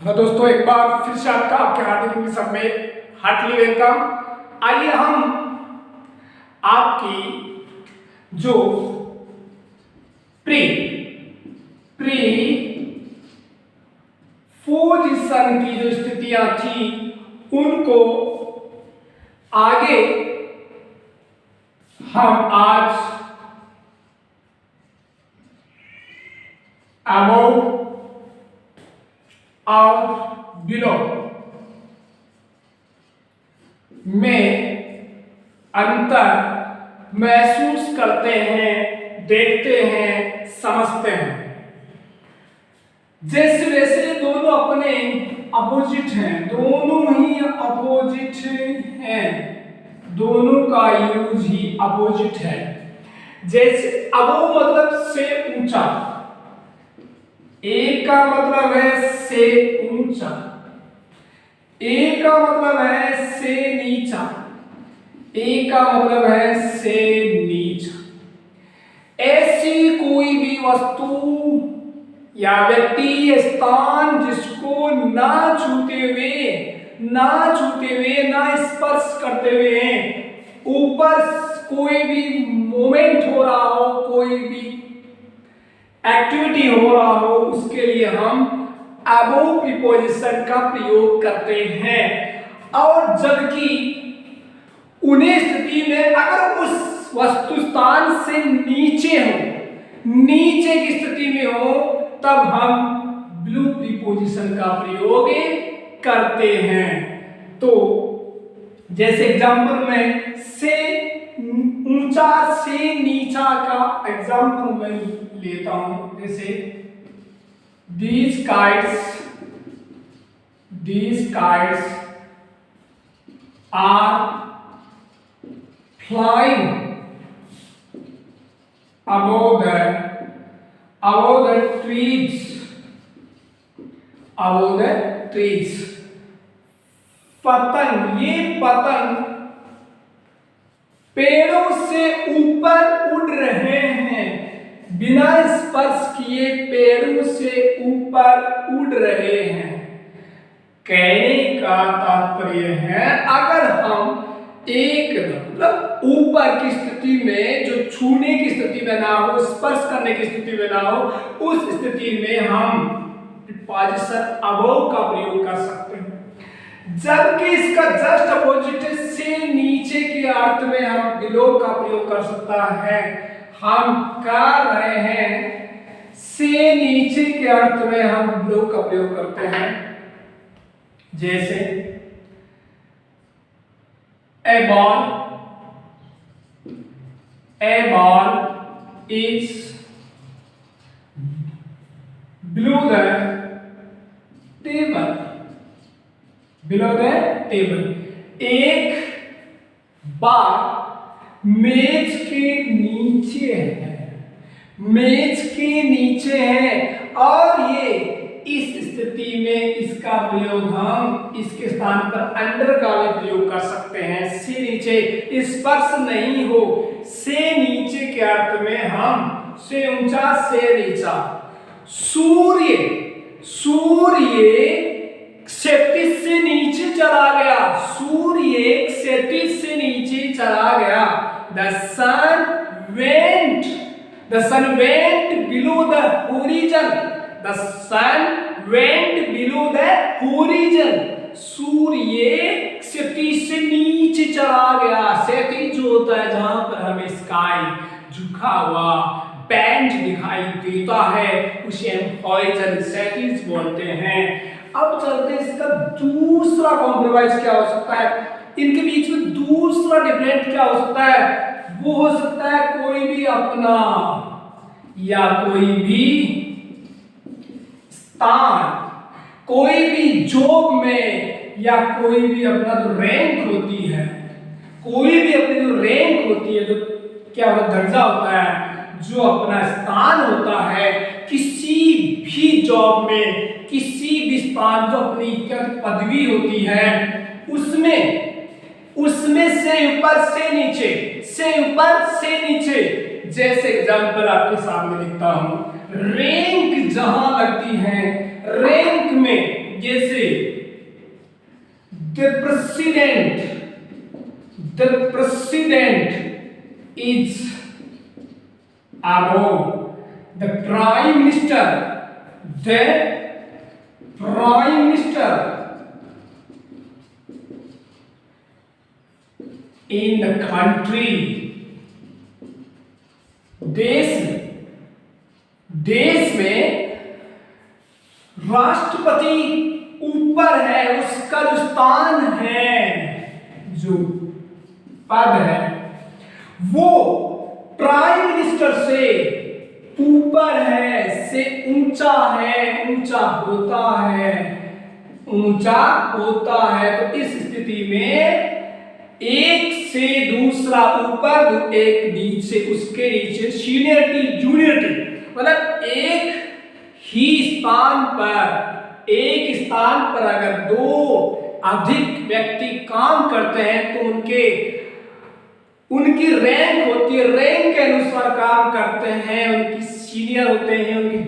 Hello दोस्तों, एक बार फिर से आपके हार्दिक सब में हार्टली वेलकम। आइए हम आपकी जो प्री प्री पोजीशन की जो स्थितियां थी उनको आगे हम आज अबव और बिलो में अंतर महसूस करते हैं, देखते हैं, समझते हैं। जैसे वैसे दोनों अपने अपोजिट हैं, दोनों ही अपोजिट हैं, दोनों का यूज ही अपोजिट है। जैसे अबव मतलब से ऊंचा, एक का मतलब है से ऊंचा, एक का मतलब है से नीचा, एक का मतलब है से नीचा। ऐसी कोई भी वस्तु या व्यक्ति, स्थान जिसको ना छूते हुए, ना स्पर्श करते हुए ऊपर कोई भी मूवमेंट हो रहा हो, कोई भी एक्टिविटी हो रहा हो, उसके लिए हम अबव प्रीपोजिशन का प्रयोग करते हैं। और जबकि उन्हें स्थिति में अगर उस वस्तु स्थान से नीचे हो, नीचे की स्थिति में हो, तब हम बिलो प्रीपोजिशन का प्रयोग करते हैं। तो जैसे एग्जाम्पल में से ऊंचा से नीचा का एग्जाम्पल मैं लेता हूं। जैसे these kites are flying above the trees। पतंग, ये पतंग पेड़ों से ऊपर उड़ रहे हैं, बिना स्पर्श किए पेड़ों से ऊपर उड़ रहे हैं। कहने का तात्पर्य है, अगर हम एक मतलब ऊपर की स्थिति में, जो छूने की स्थिति में ना हो, स्पर्श करने की स्थिति में ना हो, उस स्थिति में हम प्रीपोजिशन अबव का प्रयोग कर सकते हैं। जबकि इसका जस्ट अपोजिट से नीचे के अर्थ में हम बिलो का प्रयोग कर सकता है। हम कर रहे हैं से नीचे के अर्थ में हम बिलो का प्रयोग करते हैं। जैसे a ball is below the table, below the table. एक बार मेज के नीचे है, मेज के नीचे है, और ये इस स्थिति में इसका प्रयोग हम इसके स्थान पर अंडर का भी प्रयोग कर सकते हैं। से नीचे स्पर्श नहीं हो, से नीचे के अर्थ में हम से ऊंचा से नीचा। सूर्य क्षैतिज से नीचे चला गया, सूर्य क्षैतिज से नीचे चला गया। The sun went below the horizon, the sun went below the horizon। सूर्य क्षैतिज से नीचे चला गया। क्षैतिज जो होता है जहां पर हमें स्काई झुका हुआ बैंड दिखाई देता है, उसे हम हॉरिजॉन क्षैतिज बोलते हैं। अब चलते हैं, इसका दूसरा कॉम्प्रोमाइज क्या हो सकता है, इनके बीच में दूसरा डिफरेंट क्या हो सकता है। वो हो सकता है कोई भी अपना या कोई भी स्थान, कोई भी जॉब में, या कोई भी अपना जो रैंक होती है, कोई भी अपनी जो रैंक होती है, जो क्या होता है, दर्जा होता है, जो अपना स्थान होता है किसी भी जॉब में, किसी भी स्थान, जो अपनी क्या पदवी होती है, उसमें से ऊपर से नीचे, से ऊपर से नीचे। जैसे एग्जांपल आपके सामने लिखता हूं, रैंक जहां लगती है, रैंक में जैसे the president is above the prime minister. The prime minister in the country, देश में राष्ट्रपति ऊपर है, उसका जो स्थान है, जो पद है, वो प्राइम मिनिस्टर से ऊपर है, से ऊंचा है, ऊंचा होता है। तो इस स्थिति में एक से दूसरा ऊपर, एक नीचे, उसके नीचे सीनियरिटी, जूनियरिटी, मतलब एक स्थान पर अगर दो अधिक व्यक्ति काम करते हैं तो उनकी रैंक होती है, रैंक के अनुसार काम करते हैं, उनकी सीनियर होते हैं, उनके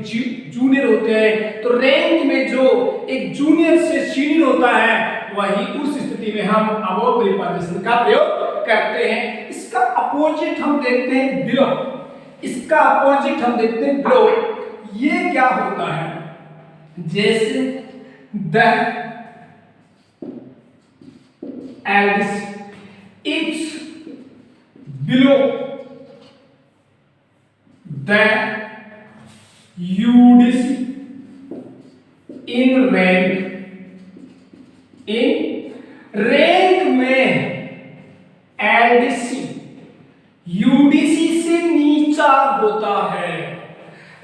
जूनियर होते हैं। तो रैंक में जो एक जूनियर से सीनियर होता है, वही उस स्थिति में हम अबव प्रीपोजिशन का प्रयोग करते हैं। इसका अपोजिट हम देखते हैं बिलो। ये क्या होता है? जैसे the eldest, it's below the UDC in rank में एलडीसी यूडीसी से नीचा होता है।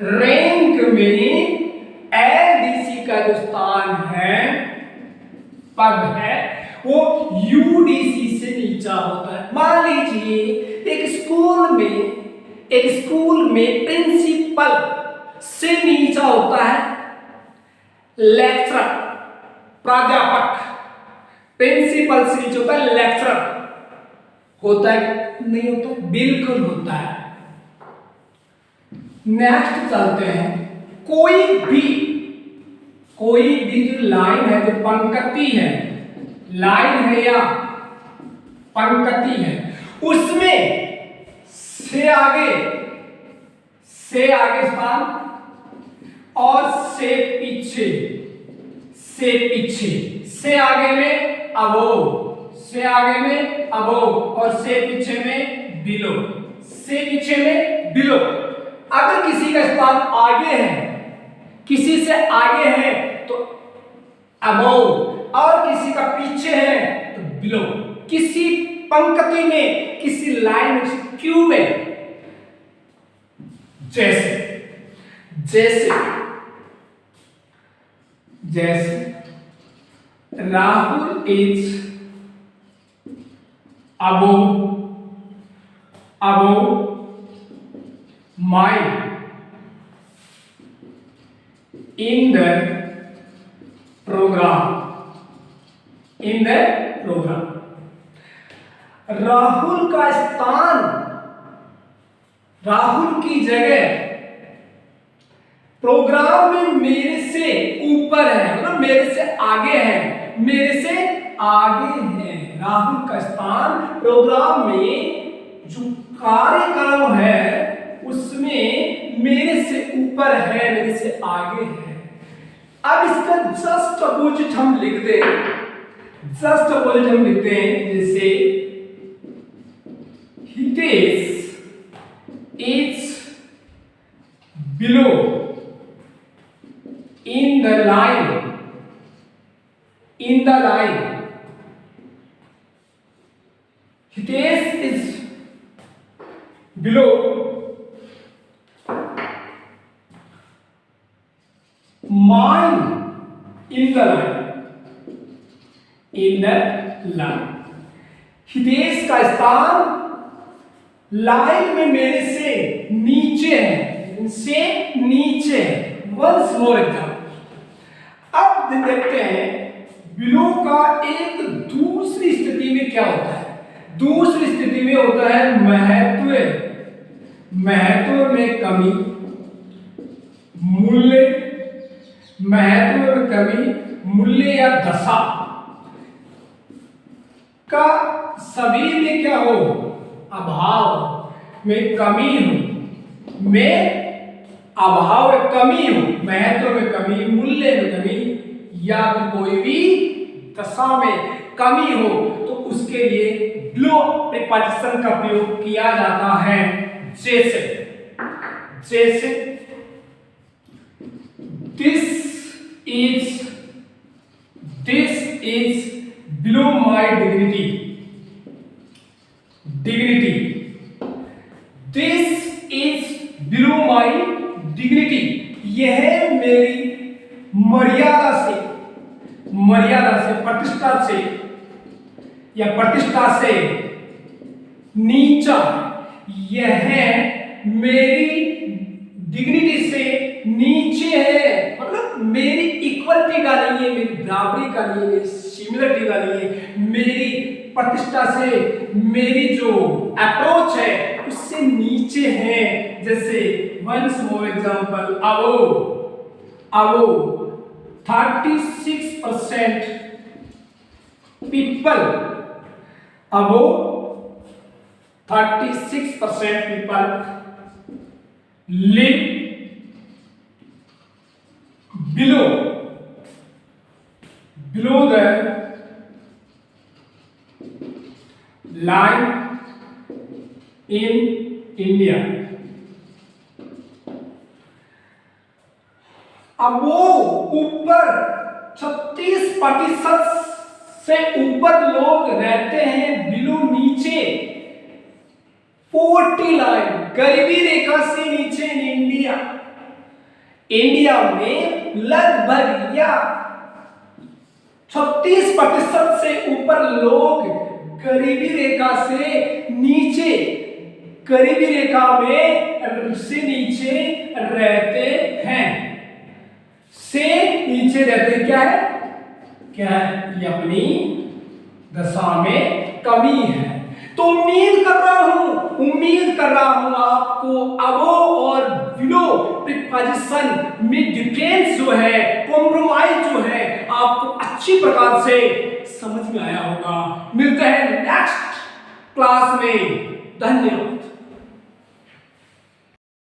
रैंक में एलडीसी का जो स्थान है, पद है, वो यूडीसी से नीचा होता है। मान लीजिए एक स्कूल में प्रिंसिपल से नीचा होता है लेक्चरर, प्राध्यापक। प्रिंसिपल से नीचे होता है लेक्चरर। होता है नहीं होता? बिल्कुल होता है। नेक्स्ट चलते हैं। कोई भी जो लाइन है, जो पंक्ति है, लाइन है या पंक्ति है, उसमें से आगे स्थान और से पीछे, से आगे में अबोव, और से पीछे में बिलो। अगर किसी का स्थान आगे है, किसी से आगे है तो अबोव, और किसी का पीछे है तो बिलो। किसी पंक्ति में, किसी लाइन में, क्यू में, जैसे Rahul is above my in the program। Rahul का स्थान, राहुल की जगह प्रोग्राम में मेरे से ऊपर है, मतलब मेरे से आगे है। राहुल का स्थान प्रोग्राम में जो कार्यक्रम है उसमें मेरे से ऊपर है, मेरे से आगे है। अब इसका जस्ट अपोजिट हम लिखते हैं। जैसे Hitesh is below in the line, Hitesh is below mine in the line। Hitesh का स्थान लाइन में मेरे से नीचे है, वंस मोर एग्जाम्पल। अब देखते हैं बिलो का एक दूसरी स्थिति में क्या होता है। दूसरी स्थिति में होता है महत्व में कमी, मूल्य, महत्व में कमी, मूल्य या दशा का सभी में क्या हो, अभाव में कमी हो, में अभाव में कमी हो, महत्व में कमी, मूल्य में कमी या कोई भी दशा में कमी हो तो उसके लिए बिलो प्रीपोजिशन का प्रयोग किया जाता है। जैसे जैसे this is below my dignity, this is below my dignity, यह मेरी मर्यादा से प्रतिष्ठा से या प्रतिष्ठा से नीचा, यह मेरी डिग्निटी से नीचे है, मतलब मेरी इक्वलिटी का नहीं है, मेरी बराबरी का नहीं है, मेरी सिमिलरिटी का नहीं है, मेरी प्रतिष्ठा से मेरी जो अप्रोच है उससे नीचे है। जैसे one small example, above 36% people, above 36% people live below the line in India. अब वो ऊपर 36% से ऊपर लोग रहते हैं, बिलो नीचे 40 लाइन, गरीबी रेखा से नीचे इन इंडिया में लगभग या 36% से ऊपर लोग गरीबी रेखा से नीचे, गरीबी रेखा में से नीचे रहते हैं, से नीचे रहते क्या है, क्या है, ये अपनी दशा में कमी है। तो उम्मीद कर रहा हूं आपको अबो और बिलो प्रीपोजिशन में डिफरेंस जो है, कॉम्प्रोमाइज जो है, आपको अच्छी प्रकार से समझ में आया होगा। मिलते हैं नेक्स्ट क्लास में, धन्यवाद।